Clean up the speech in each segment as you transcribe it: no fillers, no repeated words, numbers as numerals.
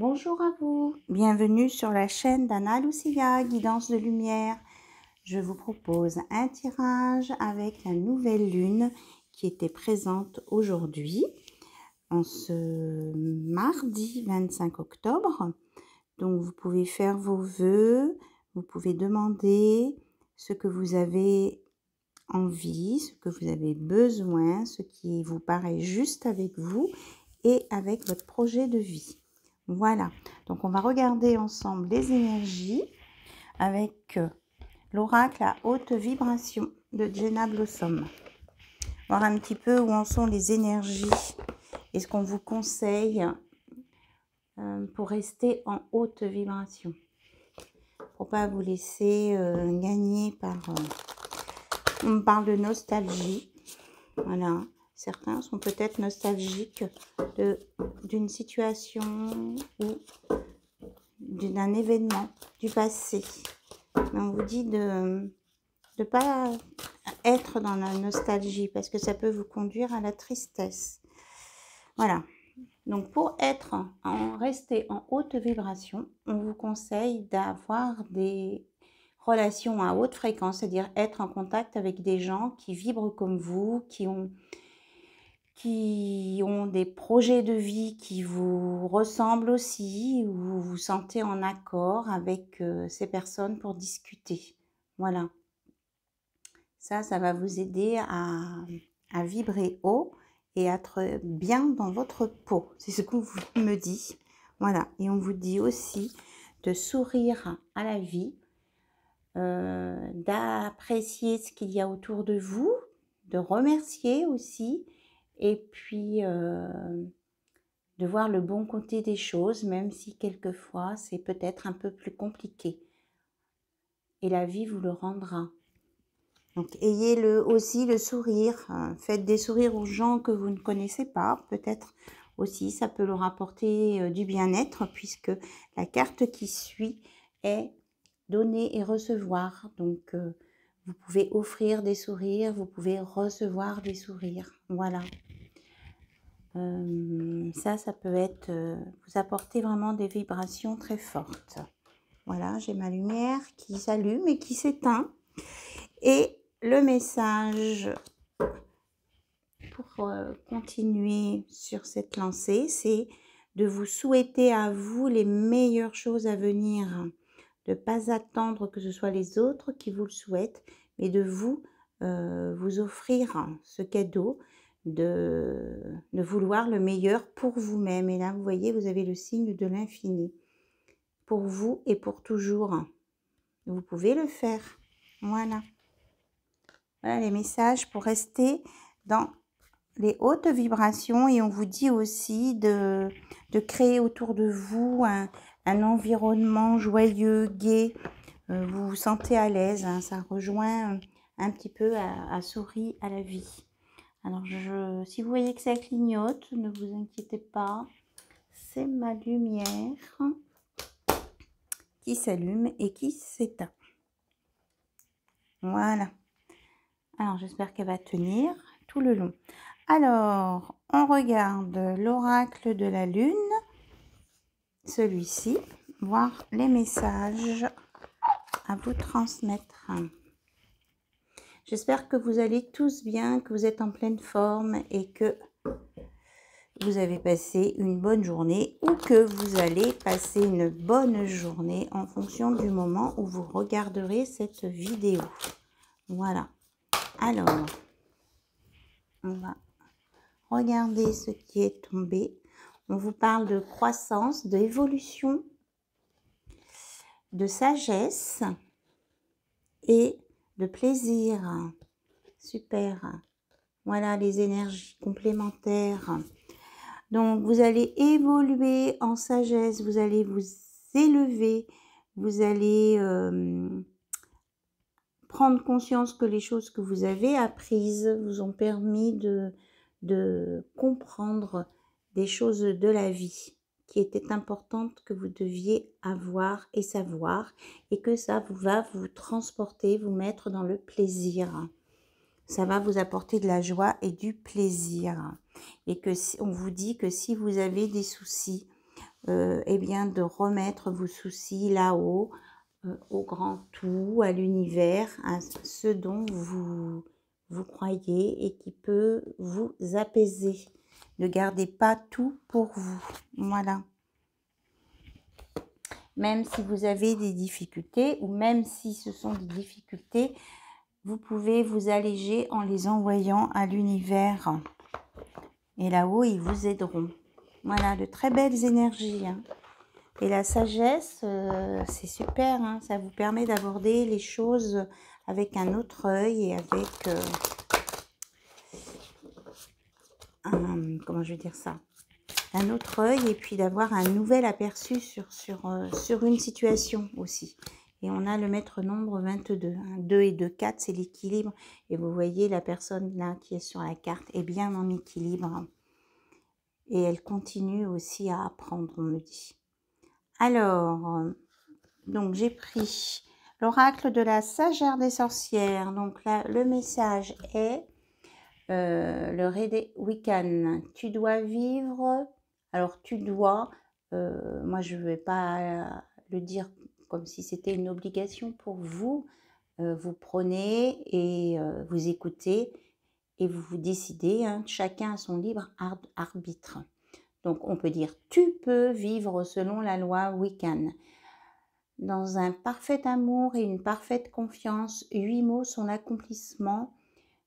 Bonjour à vous, bienvenue sur la chaîne d'Anna Lucia, Guidance de Lumière. Je vous propose un tirage avec la nouvelle lune qui était présente aujourd'hui, en ce mardi 25 octobre. Donc vous pouvez faire vos vœux, vous pouvez demander ce que vous avez envie, ce que vous avez besoin, ce qui vous paraît juste avec vous et avec votre projet de vie. Voilà, donc on va regarder ensemble les énergies avec l'oracle à haute vibration de Jenna Blossom. Voir un petit peu où en sont les énergies et ce qu'on vous conseille pour rester en haute vibration. Pour pas vous laisser gagner par... on me parle de nostalgie. Voilà, certains sont peut-être nostalgiques d'une situation ou d'un événement du passé. Mais on vous dit de ne pas être dans la nostalgie parce que ça peut vous conduire à la tristesse. Voilà. Donc pour rester en haute vibration, on vous conseille d'avoir des relations à haute fréquence, c'est-à-dire être en contact avec des gens qui vibrent comme vous, qui ont des projets de vie qui vous ressemblent aussi, où vous vous sentez en accord avec ces personnes pour discuter. Voilà. Ça va vous aider à vibrer haut et à être bien dans votre peau. C'est ce qu'on me dit. Voilà. Et on vous dit aussi de sourire à la vie, d'apprécier ce qu'il y a autour de vous, de remercier aussi, et puis de voir le bon côté des choses, même si quelquefois c'est peut-être un peu plus compliqué. Et la vie vous le rendra. Donc ayez aussi le sourire, faites des sourires aux gens que vous ne connaissez pas, peut-être aussi ça peut leur apporter du bien-être, puisque la carte qui suit est donner et recevoir. Donc vous pouvez offrir des sourires, vous pouvez recevoir des sourires. Voilà. Ça peut être vous apporter vraiment des vibrations très fortes. Voilà, j'ai ma lumière qui s'allume et qui s'éteint. Et le message pour continuer sur cette lancée, c'est de vous souhaiter à vous les meilleures choses à venir. De ne pas attendre que ce soit les autres qui vous le souhaitent, mais de vous offrir ce cadeau, de vouloir le meilleur pour vous-même. Et là, vous voyez, vous avez le signe de l'infini. Pour vous et pour toujours. Vous pouvez le faire. Voilà. Voilà les messages pour rester dans les hautes vibrations. Et on vous dit aussi de créer autour de vous un environnement joyeux, gai. Vous vous sentez à l'aise, hein, ça rejoint un petit peu à sourire à la vie. Alors, si vous voyez que ça clignote, ne vous inquiétez pas, c'est ma lumière qui s'allume et qui s'éteint. Voilà. Alors, j'espère qu'elle va tenir tout le long. Alors, on regarde l'oracle de la lune, celui-ci, voir les messages à vous transmettre. J'espère que vous allez tous bien, que vous êtes en pleine forme et que vous avez passé une bonne journée ou que vous allez passer une bonne journée en fonction du moment où vous regarderez cette vidéo. Voilà. Alors, on va regarder ce qui est tombé. On vous parle de croissance, d'évolution, de sagesse et de plaisir. Super. Voilà les énergies complémentaires. Donc, vous allez évoluer en sagesse, vous allez vous élever, vous allez prendre conscience que les choses que vous avez apprises vous ont permis de comprendre des choses de la vie qui étaient importantes, que vous deviez avoir et savoir, et que ça va vous transporter, vous mettre dans le plaisir. Ça va vous apporter de la joie et du plaisir. Et que on vous dit que si vous avez des soucis, eh bien, de remettre vos soucis là-haut, au grand tout, à l'univers, à ce dont vous croyez et qui peut vous apaiser. Ne gardez pas tout pour vous. Voilà. Même si vous avez des difficultés ou même si ce sont des difficultés, vous pouvez vous alléger en les envoyant à l'univers. Et là-haut, ils vous aideront. Voilà, de très belles énergies. Hein. Et la sagesse, c'est super. Hein. Ça vous permet d'aborder les choses avec un autre œil et avec... comment je vais dire ça, un autre œil et puis d'avoir un nouvel aperçu sur une situation aussi. Et on a le maître nombre 22. Hein. 2 et 2, 4, c'est l'équilibre. Et vous voyez la personne là qui est sur la carte est bien en équilibre. Et elle continue aussi à apprendre, on me dit. Alors, donc j'ai pris l'oracle de la sagère des sorcières. Donc là, le message est... le Rede Wiccan, tu dois vivre, alors tu dois, moi je ne vais pas le dire comme si c'était une obligation pour vous, vous prenez et vous écoutez et vous vous décidez, hein, chacun a son libre arbitre. Donc on peut dire tu peux vivre selon la loi Wiccan. Dans un parfait amour et une parfaite confiance, 8 mots sont l'accomplissement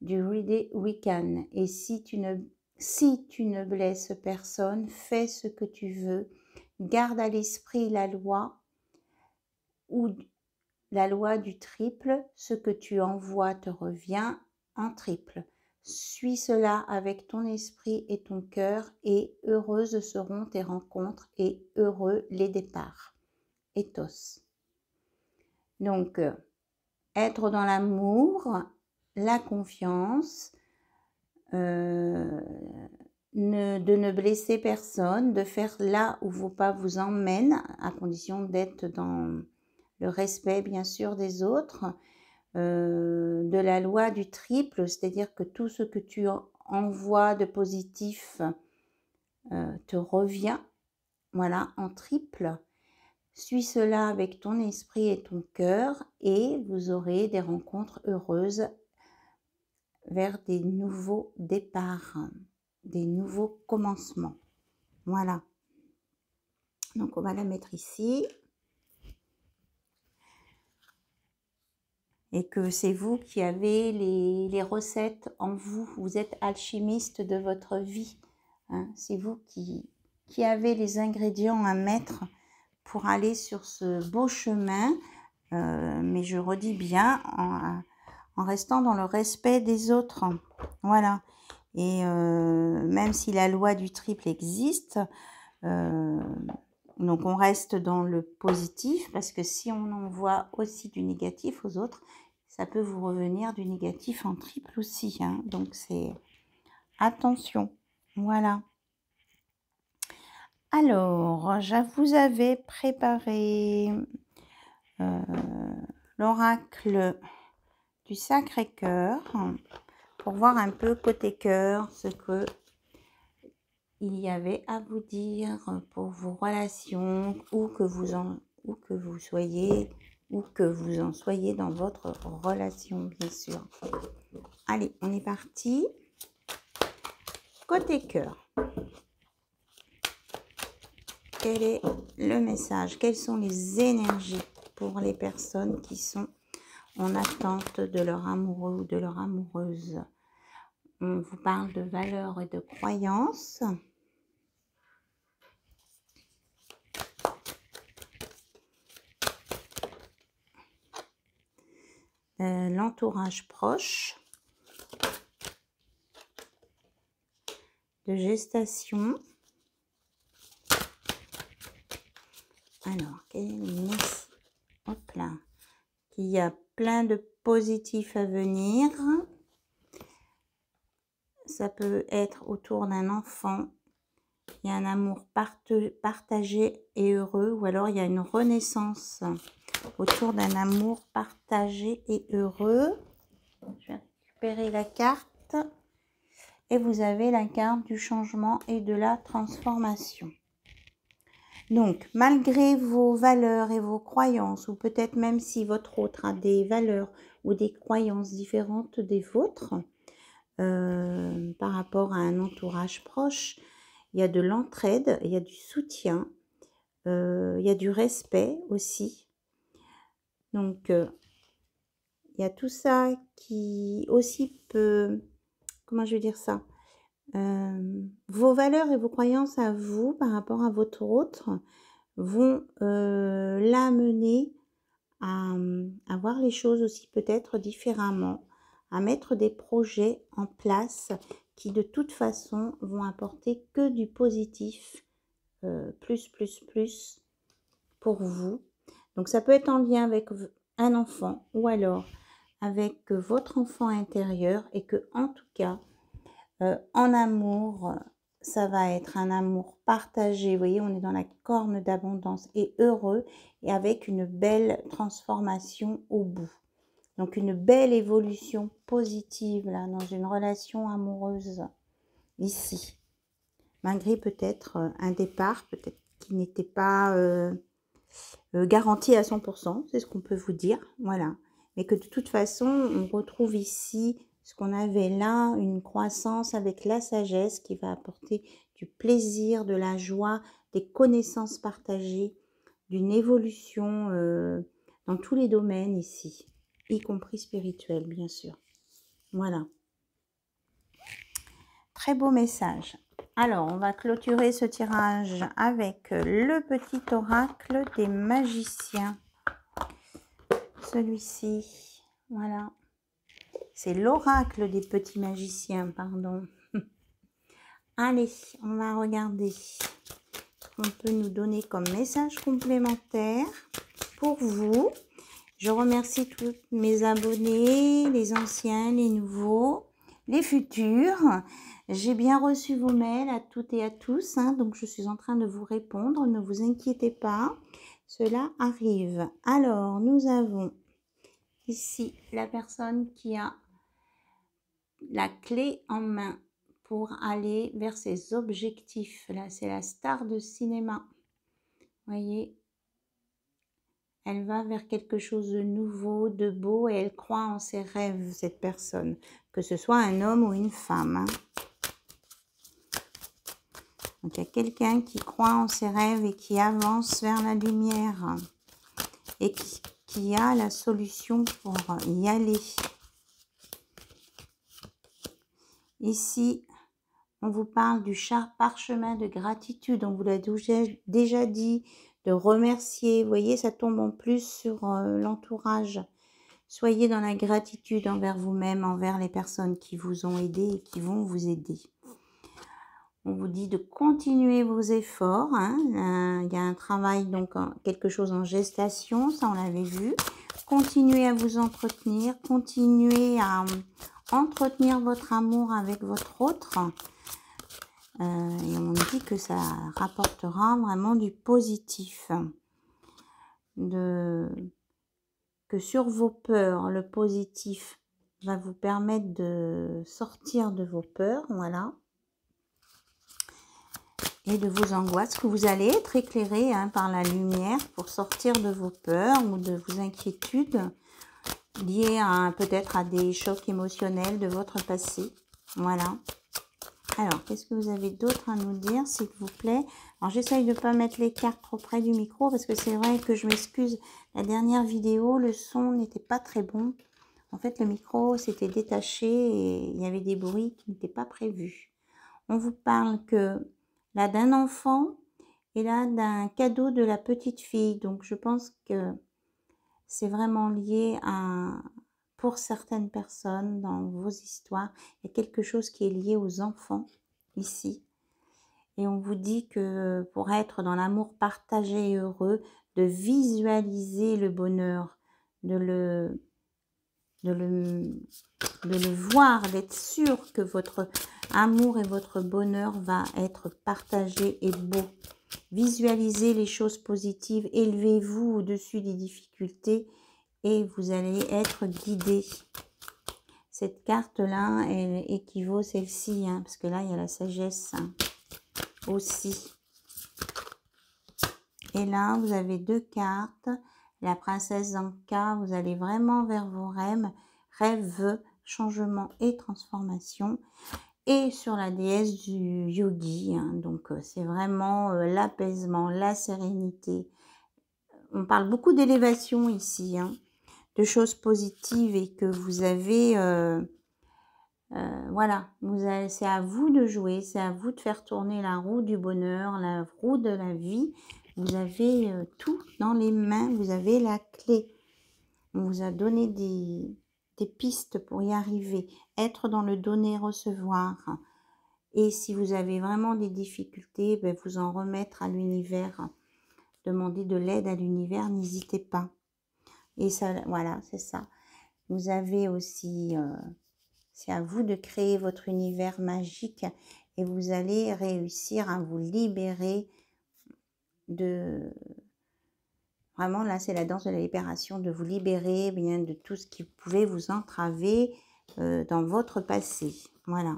du Rede Wiccan. Et si tu ne blesses personne, fais ce que tu veux. Garde à l'esprit la loi ou la loi du triple. Ce que tu envoies te revient en triple. Suis cela avec ton esprit et ton cœur et heureuses seront tes rencontres et heureux les départs. Ethos. Donc, être dans l'amour, la confiance, de ne blesser personne, de faire là où vos pas vous emmènent, à condition d'être dans le respect bien sûr des autres, de la loi du triple, c'est-à-dire que tout ce que tu envoies de positif te revient, voilà, en triple. Suis cela avec ton esprit et ton cœur et vous aurez des rencontres heureuses vers des nouveaux départs, des nouveaux commencements. Voilà. Donc, on va la mettre ici. Et que c'est vous qui avez les recettes en vous. Vous êtes alchimiste de votre vie. Hein. C'est vous qui avez les ingrédients à mettre pour aller sur ce beau chemin. Mais je redis bien, en restant dans le respect des autres. Voilà. Et même si la loi du triple existe, donc on reste dans le positif, parce que si on envoie aussi du négatif aux autres, ça peut vous revenir du négatif en triple aussi. Hein. Donc c'est attention. Voilà. Alors, je vous avais préparé l'oracle du Sacré-Cœur pour voir un peu côté cœur ce que il y avait à vous dire pour vos relations, où que vous soyez, où que vous en soyez dans votre relation, bien sûr. Allez, on est parti. Côté cœur. Quel est le message? Quelles sont les énergies pour les personnes qui sont en attente de leur amoureux ou de leur amoureuse? On vous parle de valeurs et de croyances. L'entourage proche, de gestation. Alors, quel est le message? Hop là. Il y a plein de positifs à venir. Ça peut être autour d'un enfant. Il y a un amour partagé et heureux. Ou alors, il y a une renaissance autour d'un amour partagé et heureux. Je vais récupérer la carte. Et vous avez la carte du changement et de la transformation. Donc, malgré vos valeurs et vos croyances, ou peut-être même si votre autre a des valeurs ou des croyances différentes des vôtres, par rapport à un entourage proche, il y a de l'entraide, il y a du soutien, il y a du respect aussi. Donc, il y a tout ça qui aussi peut, comment je vais dire ça, vos valeurs et vos croyances à vous par rapport à votre autre vont l'amener à voir les choses aussi peut-être différemment, à mettre des projets en place qui de toute façon vont apporter que du positif, plus pour vous. Donc ça peut être en lien avec un enfant ou alors avec votre enfant intérieur et que en tout cas, en amour, ça va être un amour partagé. Vous voyez, on est dans la corne d'abondance et heureux et avec une belle transformation au bout. Donc une belle évolution positive là dans une relation amoureuse ici. Malgré peut-être un départ, peut-être qui n'était pas garanti à 100%, c'est ce qu'on peut vous dire, voilà. Mais que de toute façon, on retrouve ici ce qu'on avait là, une croissance avec la sagesse qui va apporter du plaisir, de la joie, des connaissances partagées, d'une évolution dans tous les domaines ici, y compris spirituel, bien sûr. Voilà. Très beau message. Alors, on va clôturer ce tirage avec le petit oracle des magiciens. Celui-ci, voilà. C'est l'oracle des petits magiciens, pardon. Allez, on va regarder ce qu'on peut nous donner comme message complémentaire pour vous. Je remercie tous mes abonnés, les anciens, les nouveaux, les futurs. J'ai bien reçu vos mails à toutes et à tous, hein, donc je suis en train de vous répondre. Ne vous inquiétez pas, cela arrive. Alors, nous avons ici la personne qui a la clé en main pour aller vers ses objectifs. Là, c'est la star de cinéma. Voyez, elle va vers quelque chose de nouveau, de beau, et elle croit en ses rêves, cette personne, que ce soit un homme ou une femme. Hein. Donc, il y a quelqu'un qui croit en ses rêves et qui avance vers la lumière et qui a la solution pour y aller. Ici, on vous parle du parchemin de gratitude. On vous l'a déjà dit, de remercier. Vous voyez, ça tombe en plus sur l'entourage. Soyez dans la gratitude envers vous-même, envers les personnes qui vous ont aidé et qui vont vous aider. On vous dit de continuer vos efforts. Hein. Il y a un travail, donc quelque chose en gestation, ça on l'avait vu. Continuez à vous entretenir, continuez à entretenir votre amour avec votre autre. Et on dit que ça rapportera vraiment du positif. Que sur vos peurs, le positif va vous permettre de sortir de vos peurs, voilà. Et de vos angoisses, que vous allez être éclairé hein, par la lumière pour sortir de vos peurs ou de vos inquiétudes liées peut-être à des chocs émotionnels de votre passé. Voilà. Alors, qu'est-ce que vous avez d'autre à nous dire, s'il vous plaît? Alors, j'essaye de ne pas mettre les cartes trop près du micro parce que c'est vrai que je m'excuse. La dernière vidéo, le son n'était pas très bon. En fait, le micro s'était détaché et il y avait des bruits qui n'étaient pas prévus. On vous parle là d'un enfant et là d'un cadeau de la petite fille. Donc, je pense que c'est vraiment lié pour certaines personnes dans vos histoires. Il y a quelque chose qui est lié aux enfants ici. Et on vous dit que pour être dans l'amour partagé et heureux, de visualiser le bonheur, de le voir, d'être sûr que votre amour et votre bonheur va être partagé et beau. Visualisez les choses positives, élevez-vous au-dessus des difficultés et vous allez être guidé. Cette carte-là, elle équivaut celle-ci, hein, parce que là, il y a la sagesse hein, aussi. Et là, vous avez 2 cartes. La princesse Anka, vous allez vraiment vers vos rêves, changement et transformation. Et sur la déesse du yogi, hein, donc c'est vraiment l'apaisement, la sérénité. On parle beaucoup d'élévation ici, hein, de choses positives et que vous avez... voilà, c'est à vous de jouer, c'est à vous de faire tourner la roue du bonheur, la roue de la vie. Vous avez tout dans les mains, vous avez la clé. On vous a donné des pistes pour y arriver. Être dans le donner-recevoir. Et si vous avez vraiment des difficultés, ben vous en remettre à l'univers. Demander de l'aide à l'univers, n'hésitez pas. Et ça, voilà, c'est ça. Vous avez aussi... c'est à vous de créer votre univers magique et vous allez réussir à vous libérer de... Vraiment, là, c'est la danse de la libération, de vous libérer bien de tout ce qui pouvait vous entraver dans votre passé. Voilà.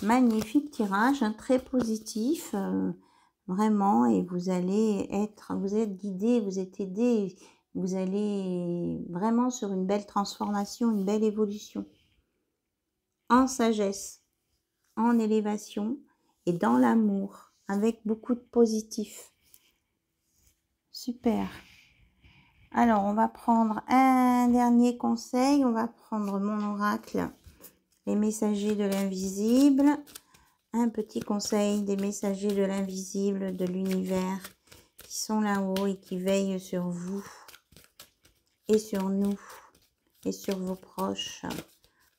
Magnifique tirage, hein, très positif, vraiment, et vous êtes guidé, vous êtes aidé, vous allez vraiment sur une belle transformation, une belle évolution. En sagesse, en élévation et dans l'amour, avec beaucoup de positif. Super. Alors, on va prendre un dernier conseil. On va prendre mon oracle, les messagers de l'invisible. Un petit conseil des messagers de l'invisible, de l'univers, qui sont là-haut et qui veillent sur vous et sur nous et sur vos proches.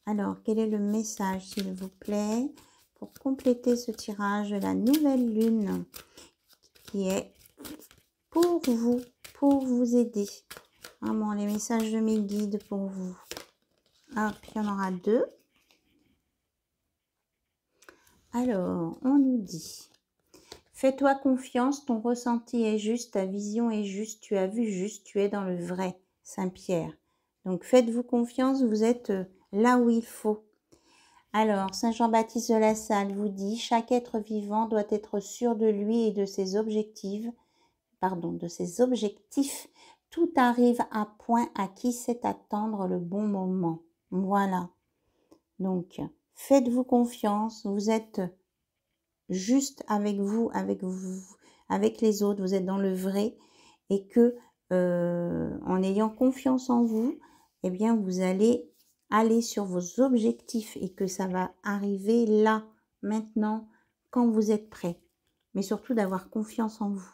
Alors, quel est le message, s'il vous plaît, pour compléter ce tirage de la nouvelle lune qui est pour vous aider. Vraiment, les messages de mes guides pour vous. Hop, il y en aura 2. Alors, on nous dit, fais-toi confiance, ton ressenti est juste, ta vision est juste, tu as vu juste, tu es dans le vrai, Saint-Pierre. Donc, faites-vous confiance, vous êtes là où il faut. Alors, Saint Jean-Baptiste de la Salle vous dit, chaque être vivant doit être sûr de lui et de ses objectifs. Tout arrive à point à qui sait attendre le bon moment. Voilà. Donc, faites-vous confiance, vous êtes juste avec vous, avec les autres, vous êtes dans le vrai et que en ayant confiance en vous, eh bien, vous allez aller sur vos objectifs et que ça va arriver là, maintenant, quand vous êtes prêt. Mais surtout d'avoir confiance en vous.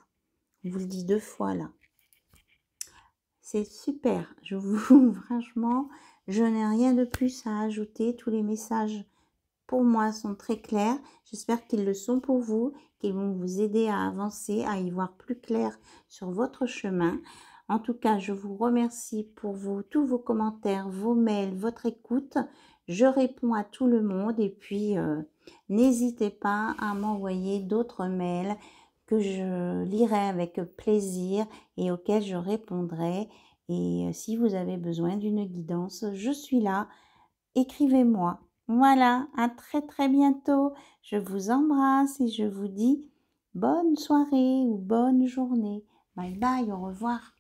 Je vous le dis 2 fois là. C'est super. Franchement, je n'ai rien de plus à ajouter. Tous les messages pour moi sont très clairs. J'espère qu'ils le sont pour vous, qu'ils vont vous aider à avancer, à y voir plus clair sur votre chemin. En tout cas, je vous remercie pour tous vos commentaires, vos mails, votre écoute. Je réponds à tout le monde et puis n'hésitez pas à m'envoyer d'autres mails que je lirai avec plaisir et auxquels je répondrai. Et si vous avez besoin d'une guidance, je suis là. Écrivez-moi. Voilà, à très très bientôt. Je vous embrasse et je vous dis bonne soirée ou bonne journée. Bye bye, au revoir.